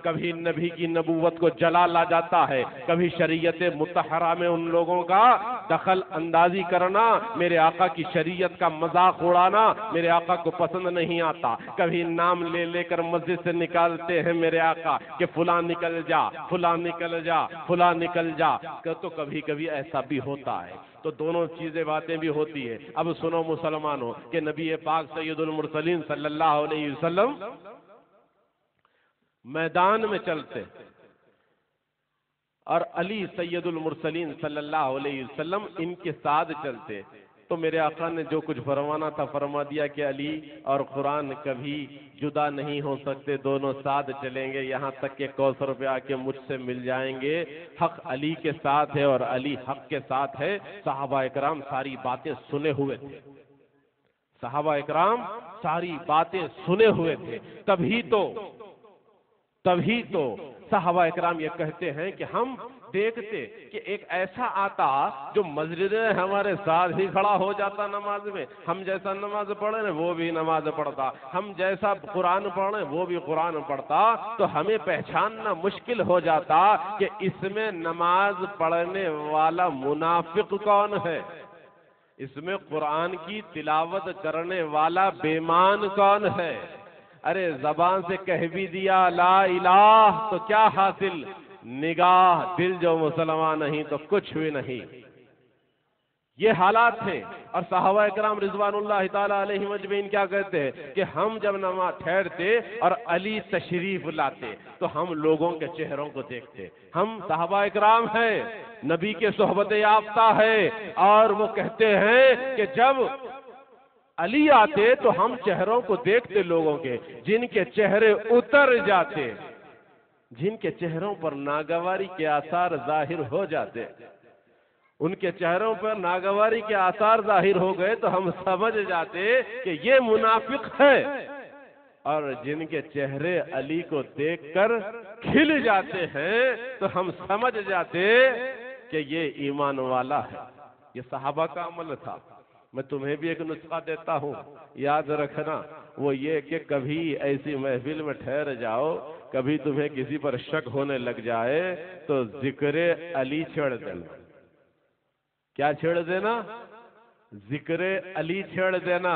کبھی نبی کی نبوت کو جلا لا جاتا ہے، کبھی شریعت مطہرہ میں ان لوگوں کا دخل اندازی کرنا، میرے آقا کی شریعت کا مذاق اڑانا میرے آقا کو پسند نہیں آتا، کبھی نام لے لے کر مسجد سے نکالتے ہیں میرے آقا کہ فلاں نکل جا، فلاں نکل جا، فلاں نکل جا، تو کبھی کبھی ایسا بھی ہوتا ہے۔ تو دونوں چیزیں باتیں بھی ہوتی ہیں۔ اب سنو مسلمانوں کہ نبی پاک سید المرسلین صلی اللہ علیہ وسلم میدان میں چلتے اور علی سید المرسلین صلی اللہ علیہ وسلم ان کے ساتھ چلتے، تو میرے آقا نے جو کچھ فرمانا تھا فرما دیا کہ علی اور قرآن کبھی جدا نہیں ہو سکتے، دونوں ساتھ چلیں گے، یہاں تک کہ کوثر پہ آ کے مجھ سے مل جائیں گے۔ حق علی کے ساتھ ہے اور علی حق کے ساتھ ہے۔ صحابہ اکرام ساری باتیں سنے ہوئے تھے، صحابہ اکرام ساری باتیں سنے ہوئے تھے۔ تبھی تو صحابہ اکرام یہ کہتے ہیں کہ ہم دیکھتے کہ ایک ایسا آتا جو مسجد میں ہمارے ساتھ ہی کھڑا ہو جاتا نماز میں، ہم جیسا نماز پڑھے نا وہ بھی نماز پڑھتا، ہم جیسا قرآن پڑھے وہ بھی قرآن پڑھتا، تو ہمیں پہچاننا مشکل ہو جاتا کہ اس میں نماز پڑھنے والا منافق کون ہے، اس میں قرآن کی تلاوت کرنے والا بےمان کون ہے۔ ارے زبان سے کہہ بھی دیا لا الہ تو کیا حاصل، نگاہ دل جو مسلمان نہیں تو کچھ بھی نہیں۔ یہ حالات تھے، اور صحابہ اکرام رضوان اللہ تعالی علیہ مجمعین کیا کہتے ہیں کہ ہم جب نماز ٹھہرتے اور علی تشریف لاتے تو ہم لوگوں کے چہروں کو دیکھتے، ہم صحابہ اکرام ہیں، نبی کے صحبت یافتہ ہے، اور وہ کہتے ہیں کہ جب علی آتے تو ہم چہروں کو دیکھتے لوگوں کے، جن کے چہرے اتر جاتے، جن کے چہروں پر ناگواری کے آثار ظاہر ہو جاتے، ان کے چہروں پر ناگواری کے آثار ظاہر ہو گئے تو ہم سمجھ جاتے کہ یہ منافق ہے، اور جن کے چہرے علی کو دیکھ کر کھل جاتے ہیں تو ہم سمجھ جاتے کہ یہ ایمان والا ہے۔ یہ صحابہ کا عمل تھا۔ میں تمہیں بھی ایک نسخہ دیتا ہوں، یاد رکھنا، وہ یہ کہ کبھی ایسی محفل میں ٹھہر جاؤ، کبھی تمہیں کسی پر شک ہونے لگ جائے تو ذکر علی چھیڑ دینا۔ کیا چھیڑ دینا؟ ذکر علی چھیڑ دینا۔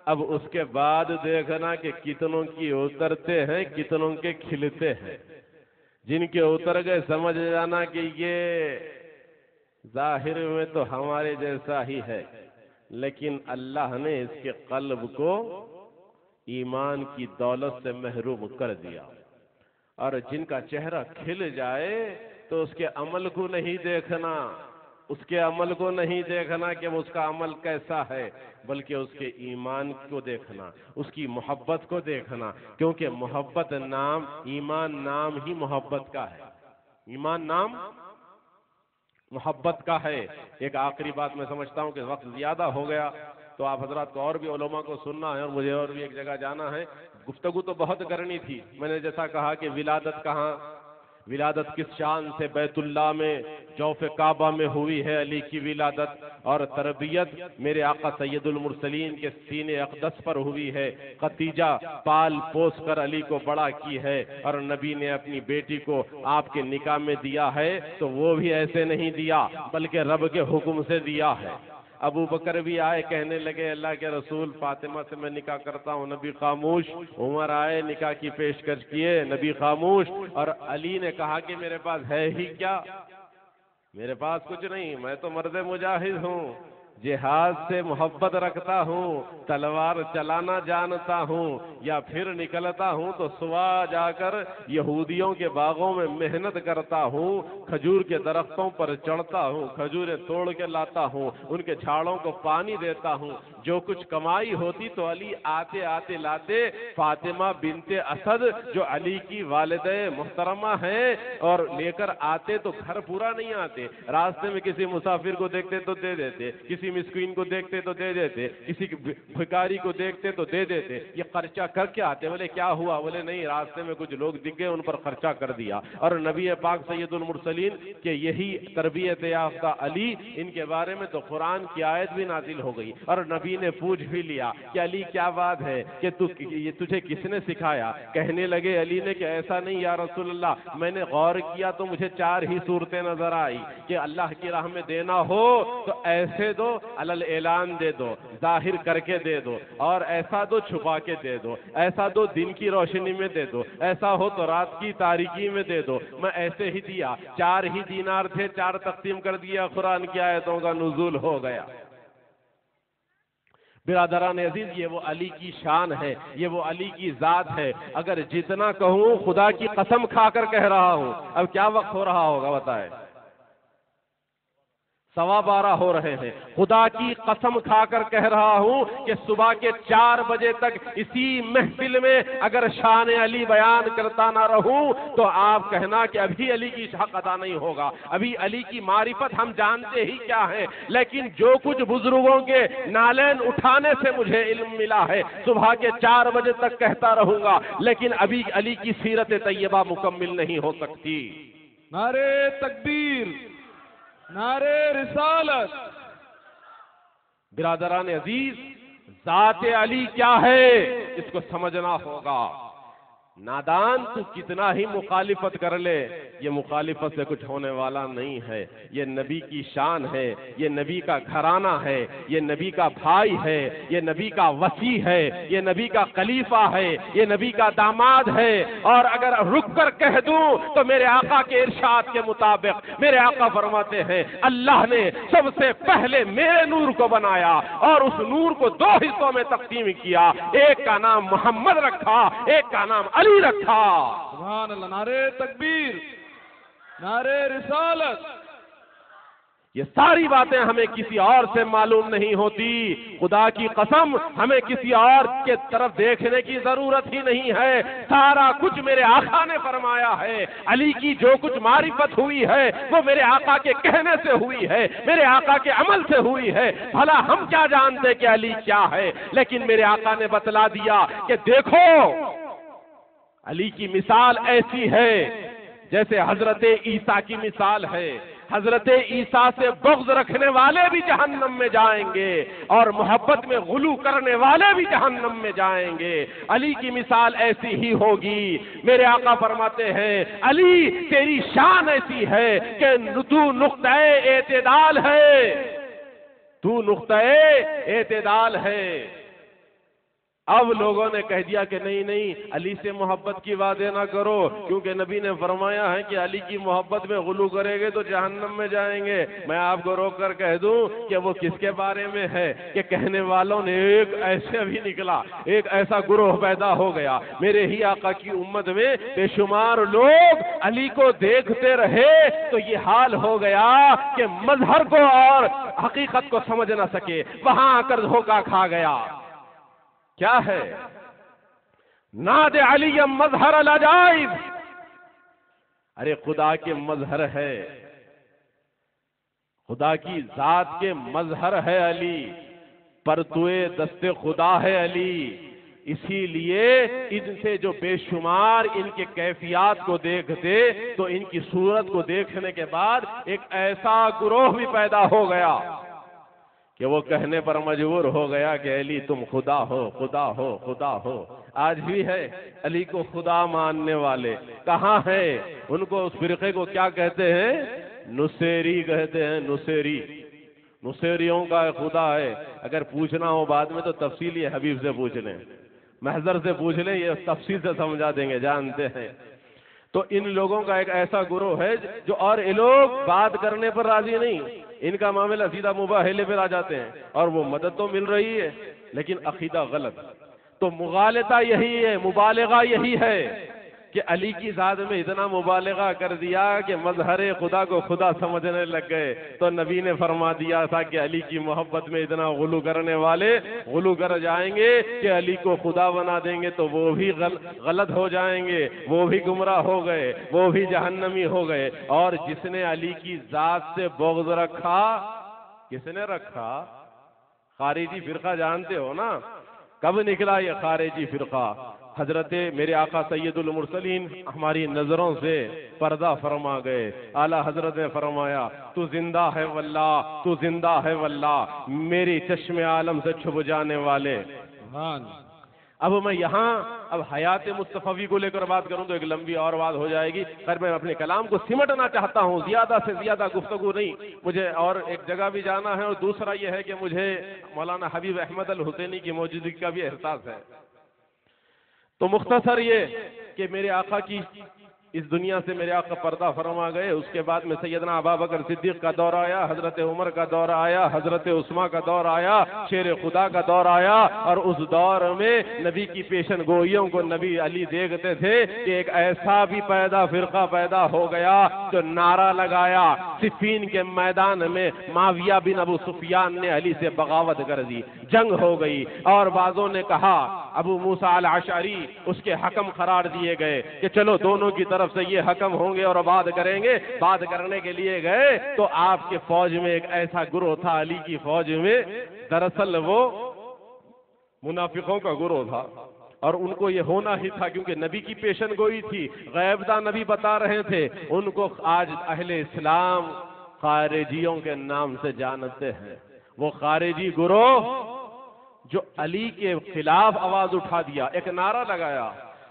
اب اس کے بعد دیکھنا کہ کتنوں کی اترتے ہیں، کتنوں کے کھلتے ہیں۔ جن کے اتر گئے سمجھ جانا کہ یہ ظاہر میں تو ہمارے جیسا ہی ہے، لیکن اللہ نے اس کے قلب کو ایمان کی دولت سے محروم کر دیا۔ اور جن کا چہرہ کھل جائے تو اس کے عمل کو نہیں دیکھنا، اس کے عمل کو نہیں دیکھنا کہ اس کا عمل کیسا ہے، بلکہ اس کے ایمان کو دیکھنا، اس کی محبت کو دیکھنا، کیونکہ محبت نام، ایمان نام ہی محبت کا ہے، ایمان نام محبت کا ہے۔ ایک آخری بات میں سمجھتا ہوں کہ وقت زیادہ ہو گیا، تو آپ حضرات کو اور بھی علماء کو سننا ہے اور مجھے اور بھی ایک جگہ جانا ہے۔ گفتگو تو بہت کرنی تھی، میں نے جیسا کہا کہ ولادت کہاں، ولادت کس شان سے بیت اللہ میں جوف کعبہ میں ہوئی ہے علی کی ولادت، اور تربیت میرے آقا سید المرسلین کے سینے اقدس پر ہوئی ہے، ختیجہ پال پوس کر علی کو بڑا کی ہے، اور نبی نے اپنی بیٹی کو آپ کے نکاح میں دیا ہے تو وہ بھی ایسے نہیں دیا بلکہ رب کے حکم سے دیا ہے۔ ابو بکر بھی آئے، کہنے لگے اللہ کے رسول فاطمہ سے میں نکاح کرتا ہوں، نبی خاموش۔ عمر آئے، نکاح کی پیشکش کیے، نبی خاموش۔ اور علی نے کہا کہ میرے پاس ہے ہی کیا، میرے پاس کچھ نہیں، میں تو مرد مجاہد ہوں، جہاد سے محبت رکھتا ہوں، تلوار چلانا جانتا ہوں، یا پھر نکلتا ہوں تو صبح جا کر یہودیوں کے باغوں میں محنت کرتا ہوں، کھجور کے درختوں پر چڑھتا ہوں، کھجوریں توڑ کے لاتا ہوں، ان کے جھاڑوں کو پانی دیتا ہوں، جو کچھ کمائی ہوتی تو علی آتے آتے لاتے، فاطمہ بنت اسد جو علی کی والدہ محترمہ ہیں، اور لے کر آتے تو گھر پورا نہیں آتے، راستے میں کسی مسافر کو دیکھتے تو دے دیتے، کسی کسی مسکین کو دیکھتے تو دے دیتے, کسی بھکاری کو دیکھتے تو دے دیتے. یہ خرچہ کر کے آتے. بولے کیا ہوا؟ بولے نہیں, راستے میں کچھ لوگ دکھ گئے, ان پر خرچہ کر دیا. اور نبی پاک سید المرسلین کہ یہی تربیت یافتہ علی, ان کے بارے میں تو قرآن کی آیت بھی نازل ہو گئی, اور نبی نے پوچھ بھی لیا کہ علی کیا بات ہے, کہ یہ تجھے کس نے سکھایا؟ کہنے لگے علی نے کہ ایسا نہیں یا رسول اللہ, میں نے غور کیا تو مجھے 4 ہی صورتیں نظر آئی کہ اللہ کی راہ میں دینا ہو تو ایسے دو, علل اعلان دے دو, ظاہر کر کے دے دو, اور ایسا دو چھپا کے دے دو, ایسا دو دن کی روشنی میں دے دو, ایسا ہو تو رات کی تاریکی میں دے دو. میں ایسے ہی دیا. 4 ہی دینار تھے, 4 تقسیم کر دیا, قرآن کی آیتوں کا نزول ہو گیا. برادران عزیز, یہ وہ علی کی شان ہے, یہ وہ علی کی ذات ہے. اگر جتنا کہوں خدا کی قسم کھا کر کہہ رہا ہوں. اب کیا وقت ہو رہا ہوگا بتائے؟ 12:15 ہو رہے ہیں. خدا کی قسم کھا کر کہہ رہا ہوں کہ صبح کے 4 بجے تک اسی محفل میں اگر شان علی بیان کرتا نہ رہوں تو آپ کہنا کہ ابھی علی کی حق ادا نہیں ہوگا. ابھی علی کی معرفت ہم جانتے ہی کیا ہے, لیکن جو کچھ بزرگوں کے نالین اٹھانے سے مجھے علم ملا ہے صبح کے 4 بجے تک کہتا رہوں گا, لیکن ابھی علی کی سیرت طیبہ مکمل نہیں ہو سکتی. نعرے تکبیر, نعرے رسالت. برادران عزیز, ذات علی کیا ہے اس کو سمجھنا ہوگا. نادان تو کتنا ہی مخالفت کر لے, یہ مخالفت سے کچھ ہونے والا نہیں ہے. یہ نبی کی شان ہے, یہ نبی کا گھرانہ ہے, یہ نبی کا بھائی ہے, یہ نبی کا وصی ہے, یہ نبی کا خلیفہ ہے, یہ نبی کا داماد ہے. اور اگر رک کر کہہ دوں تو میرے آقا کے ارشاد کے مطابق میرے آقا فرماتے ہیں اللہ نے سب سے پہلے میرے نور کو بنایا اور اس نور کو 2 حصوں میں تقسیم کیا. ایک کا نام محمد رکھا, ایک کا نام علی رکھا. سبحان اللہ. نعرے تکبیر, نعرے رسالت. یہ ساری باتیں ہمیں کسی اور سے معلوم نہیں ہوتی. خدا کی قسم ہمیں کسی اور کے طرف دیکھنے کی ضرورت ہی نہیں ہے. سارا کچھ میرے آقا نے فرمایا ہے. علی کی جو کچھ معرفت ہوئی ہے وہ میرے آقا کے کہنے سے ہوئی ہے, میرے آقا کے عمل سے ہوئی ہے. بھلا ہم کیا جانتے کہ علی کیا ہے, لیکن میرے آقا نے بتلا دیا کہ دیکھو علی کی مثال ایسی ہے جیسے حضرت عیسیٰ کی مثال ہے. حضرت عیسیٰ سے بغض رکھنے والے بھی جہنم میں جائیں گے اور محبت میں غلو کرنے والے بھی جہنم میں جائیں گے. علی کی مثال ایسی ہی ہوگی. میرے آقا فرماتے ہیں علی تیری شان ایسی ہے کہ تو نقطہ اعتدال ہے, تو نقطہ اعتدال ہے. اب لوگوں نے کہہ دیا کہ نہیں علی سے محبت کی باتیں نہ کرو, کیونکہ نبی نے فرمایا ہے کہ علی کی محبت میں غلو کرے گے تو جہنم میں جائیں گے. میں آپ کو روک کر کہہ دوں کہ وہ کس کے بارے میں ہے کہ کہنے والوں نے ایک ایسے بھی نکلا, ایک ایسا گروہ پیدا ہو گیا میرے ہی آقا کی امت میں. بے شمار لوگ علی کو دیکھتے رہے تو یہ حال ہو گیا کہ مظہر کو اور حقیقت کو سمجھ نہ سکے, وہاں آ کر دھوکہ کھا گیا. کیا ہے؟ ناد علی مظہر العجائب. ارے خدا کے مظہر ہے, خدا کی ذات کے مظہر ہے علی, پرتوے دست خدا ہے علی. اسی لیے ان سے جو بے شمار ان کے کیفیات کو دیکھتے تو ان کی صورت کو دیکھنے کے بعد ایک ایسا گروہ بھی پیدا ہو گیا کہ وہ کہنے پر مجبور ہو گیا کہ علی تم خدا ہو, خدا ہو, خدا ہو. آج بھی ہے علی کو خدا ماننے والے کہاں ہیں؟ ان کو اس فرقے کو کیا کہتے ہیں؟ نصیری کہتے ہیں. نصیریوں کا خدا ہے. اگر پوچھنا ہو بعد میں تو تفصیلی حبیب سے پوچھ لیں, محضر سے پوچھ لیں, یہ تفصیل سے سمجھا دیں گے, جانتے ہیں. تو ان لوگوں کا ایک ایسا گروہ ہے جو, اور یہ لوگ بات کرنے پر راضی نہیں, ان کا معاملہ سیدھا مباہلے پر آ جاتے ہیں, اور وہ مدد تو مل رہی ہے لیکن عقیدہ غلط. تو مغالطہ یہی ہے, مبالغہ یہی ہے کہ علی کی ذات میں اتنا مبالغہ کر دیا کہ مظہر خدا کو خدا سمجھنے لگ گئے. تو نبی نے فرما دیا تھا کہ علی کی محبت میں اتنا غلو کرنے والے غلو کر جائیں گے کہ علی کو خدا بنا دیں گے تو وہ بھی غلط ہو جائیں گے, وہ بھی گمراہ ہو گئے, وہ بھی جہنمی ہو گئے. اور جس نے علی کی ذات سے بغض رکھا, کس نے رکھا؟ خارجی فرقہ جانتے ہو نا؟ کب نکلا یہ خارجی فرقہ؟ حضرت میرے آقا سید المرسلین ہماری نظروں سے پردہ فرما گئے. اعلیٰ حضرت نے فرمایا تو زندہ ہے واللہ، تو زندہ ہے واللہ، میری چشم عالم سے چھپ جانے والے. اب میں یہاں اب حیات مصطفی کو لے کر بات کروں تو ایک لمبی اور بات ہو جائے گی. خیر میں اپنے کلام کو سمٹنا چاہتا ہوں، زیادہ سے زیادہ گفتگو نہیں. مجھے اور ایک جگہ بھی جانا ہے، اور دوسرا یہ ہے کہ مجھے مولانا حبیب احمد الحسینی کی موجودگی کا بھی احساس ہے. تو مختصر یہ کہ میرے آقا کی اس دنیا سے میرے آقا پردہ فرما گئے. اس کے بعد میں سیدنا ابوبکر صدیق کا دور آیا، حضرت عمر کا دور آیا، حضرت عثمان کا دور آیا، شیر خدا کا دور آیا. اور اس دور میں نبی کی پیشن گوئیوں کو نبی علی دیکھتے تھے کہ ایک ایسا بھی فرقہ پیدا ہو گیا جو نعرہ لگایا. صفین کے میدان میں معاویہ بن ابو سفیان نے علی سے بغاوت کر دی، جنگ ہو گئی. اور بعضوں نے کہا ابو موسیٰ الاشعری اس کے حکم قرار دیے گئے کہ چلو دونوں کی طرف سے یہ حکم ہوں گے اور بات کریں گے. بات کرنے کے لیے گئے تو آپ کے فوج میں ایک ایسا گروہ تھا، علی کی فوج میں، دراصل وہ منافقوں کا گروہ تھا. اور ان کو یہ ہونا ہی تھا کیونکہ نبی کی پیشن گوئی تھی، غیب داں نبی بتا رہے تھے. ان کو آج اہل اسلام خارجیوں کے نام سے جانتے ہیں. وہ خارجی گروہ جو علی کے خلاف آواز اٹھا دیا، ایک نعرہ لگایا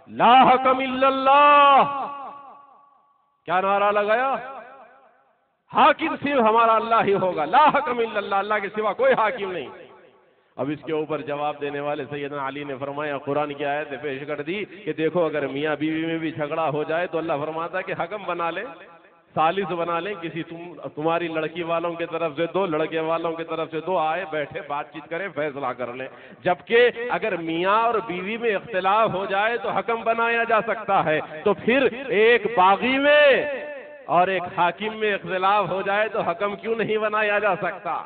لا حکم الا اللہ. کیا نعرہ لگایا؟ حاکم صرف ہمارا اللہ ہی ہوگا، لا حکم الا اللہ، اللہ کے سوا کوئی حاکم نہیں. اب اس کے اوپر جواب دینے والے سیدنا علی نے فرمایا، قرآن کی آیت پیش کر دی کہ دیکھو اگر میاں بیوی میں بھی جھگڑا ہو جائے تو اللہ فرماتا ہے کہ حکم بنا لیں، ثالث بنا لیں. کسی تمہاری لڑکی والوں کی طرف سے دو، لڑکے والوں کی طرف سے دو آئے، بیٹھے بات چیت کریں، فیصلہ کر لیں. جبکہ اگر میاں اور بیوی میں اختلاف ہو جائے تو حکم بنایا جا سکتا ہے. تو پھر ایک باغی میں اور ایک حاکم میں اختلاف ہو جائے تو حکم کیوں نہیں بنایا جا سکتا؟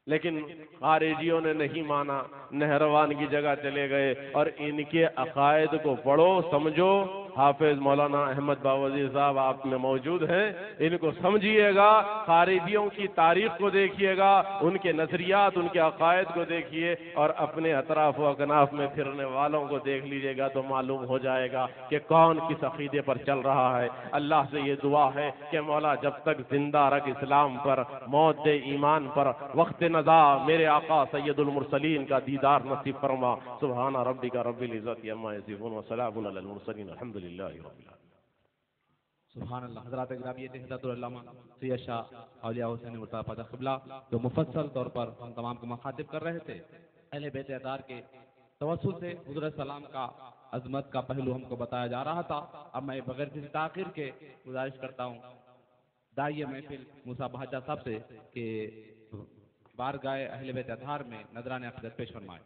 لیکن خارجیوں نے نہیں مانا، نہروان کی جگہ چلے گئے. اور ان کے عقائد کو پڑھو، سمجھو. حافظ مولانا احمد باوزیر صاحب آپ میں موجود ہیں، ان کو سمجھیے گا، خارجیوں کی تاریخ کو دیکھیے گا، ان کے نظریات، ان کے عقائد کو دیکھیے، اور اپنے اطراف و اکناف میں پھرنے والوں کو دیکھ لیجیے گا تو معلوم ہو جائے گا کہ کون کس عقیدے پر چل رہا ہے. اللہ سے یہ دعا ہے کہ مولا جب تک زندہ رکھ اسلام پر، موت دے ایمان پر، وقت نزا میرے آقا سید المرسلین کا دیدار نصیب فرما. سبحان ربک رب العزت عما یصفون وسلام علی المرسلین الحمد للہ رب العالمین. سبحان اللہ. حضرات گرامی، یہ تھے حضرت العلامہ سید شاہ اولیاء حسین مرتضیٰ پاشا قبلہ جو مفصل طور پر ہم تمام کو مخاطب کر رہے تھے. اہل بیت اطہار کے توسل سے حضور السلام کا عظمت کا پہلو ہم کو بتایا جا رہا تھا. اب میں بغیر کسی تاخیر کے گزارش کرتا ہوں داعیہ محفل موسیٰ بہجہ صاحب سے کہ بارگاہ اہل بیت اطہار میں نذران عقیدت پیش فرمائیں.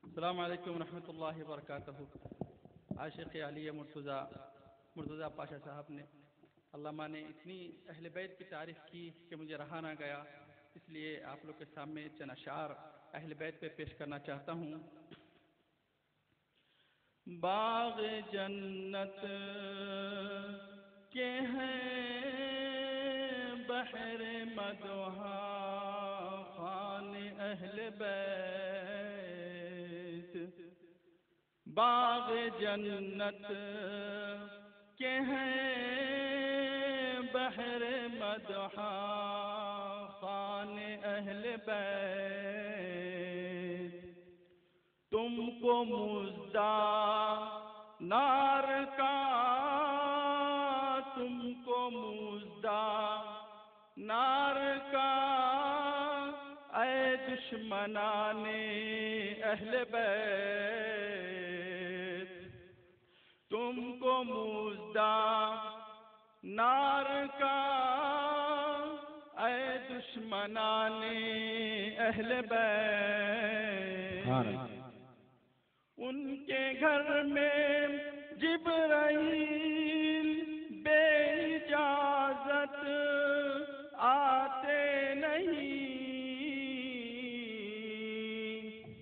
السلام علیکم ورحمۃ اللہ وبرکاتہ. عاشق علی مرتضیٰ پاشا صاحب نے، علامہ نے اتنی اہل بیت کی تعریف کی کہ مجھے رہا نہ گیا، اس لیے آپ لوگ کے سامنے چند اشعار اہل بیت پہ پیش کرنا چاہتا ہوں. باغ جنت کے ہیں بحر مدحہ خوان اہل بیت. باغ جنت کے ہیں بحر مدحہ خوان اہل بیت. تم کو مزدہ نار کا، تم کو مزدہ نار کا، اے دشمنان اہل بیت. تم کو مزدہ نار کا، اے دشمنان اہل بیت. ان کے گھر میں جبرائیل